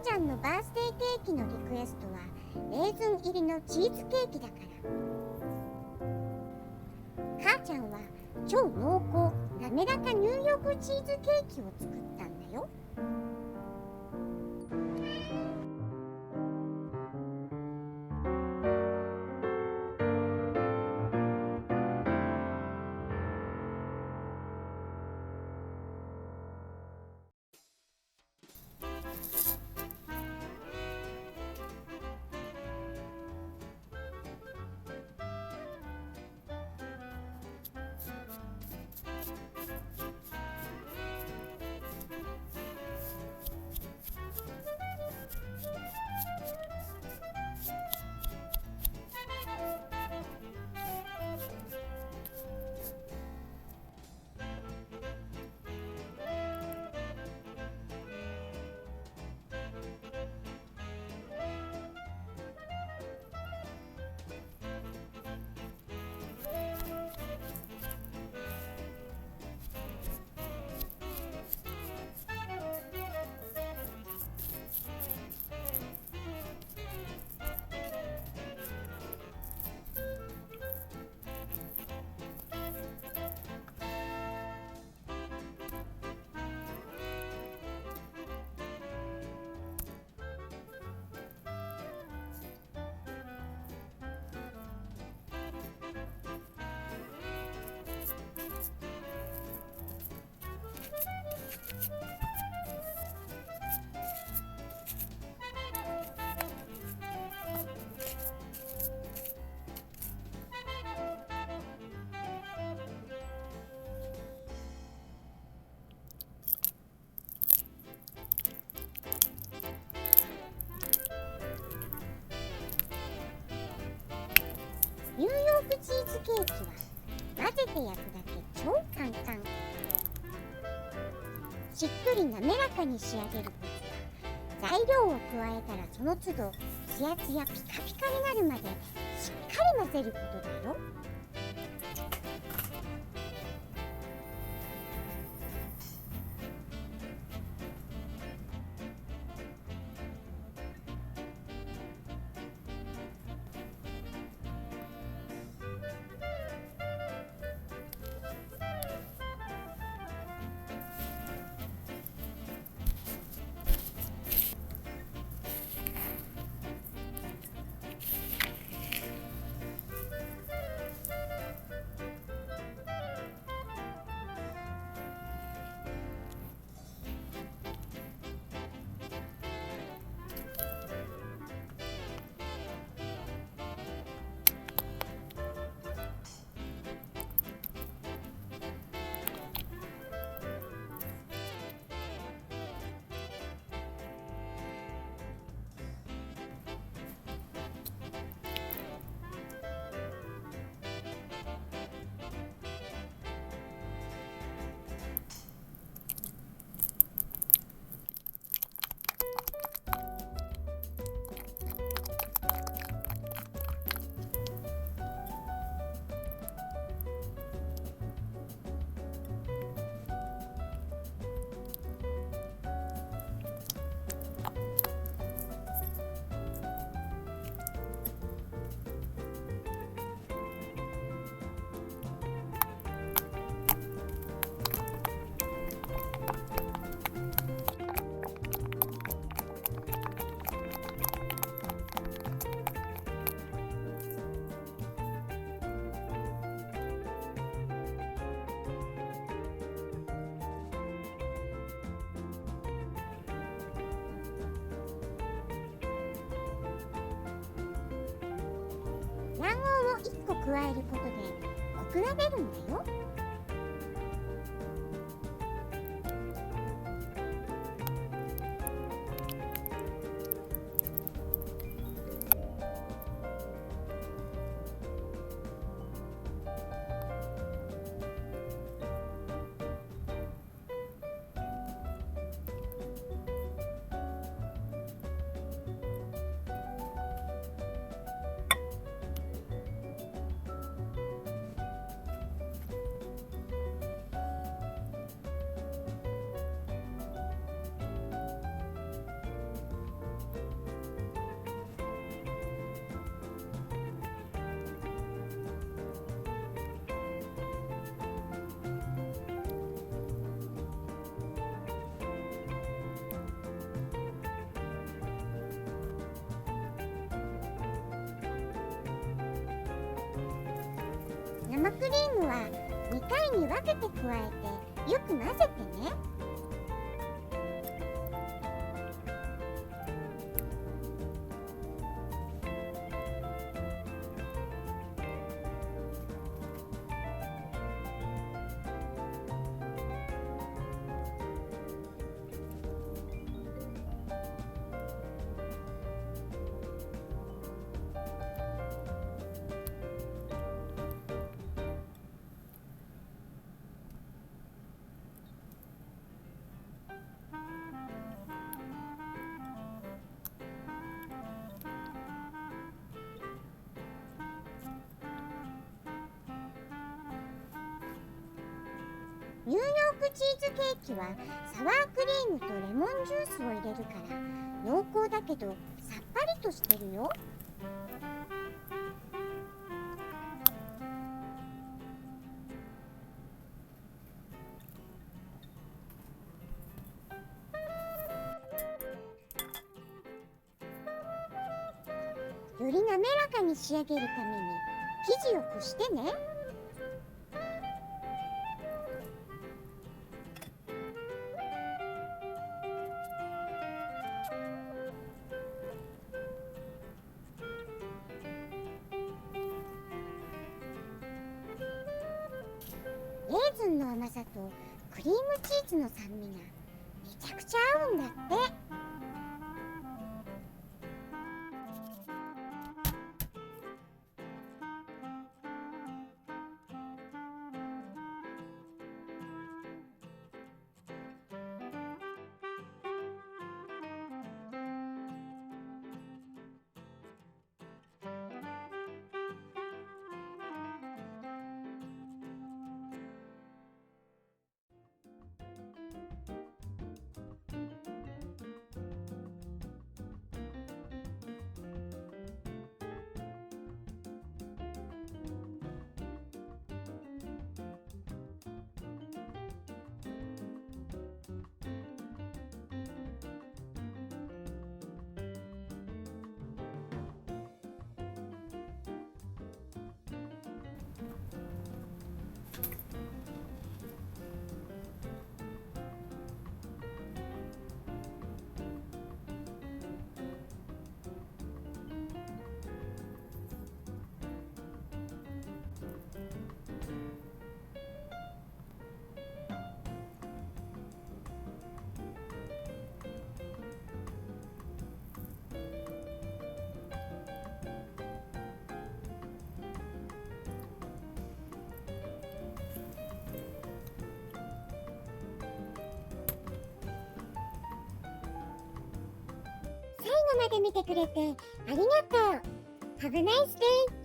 ちゃんのバースデーケーキのリクエストはレーズン入りのチーズケーキだから。母ちゃんは超濃厚滑らかニューヨークチーズケーキを作ったんだよ。ニューヨークチーズケーキは混ぜて焼くだけ超簡単。しっとり滑らかに仕上げるコツは材料を加えたらその都度ツヤツヤピカピカになるまでしっかり混ぜることだよ。卵黄を1個加えることでコクが出るんだよ。生クリームは2回に分けて加えてよく混ぜてね。ニューヨークチーズケーキはサワークリームとレモンジュースを入れるから濃厚だけどさっぱりとしてるよ。より滑らかに仕上げるために生地をこしてね。レーズンの甘さとクリームチーズの酸味がめちゃくちゃ合うんだって。最後まで見てくれてありがとう。Have a nice day!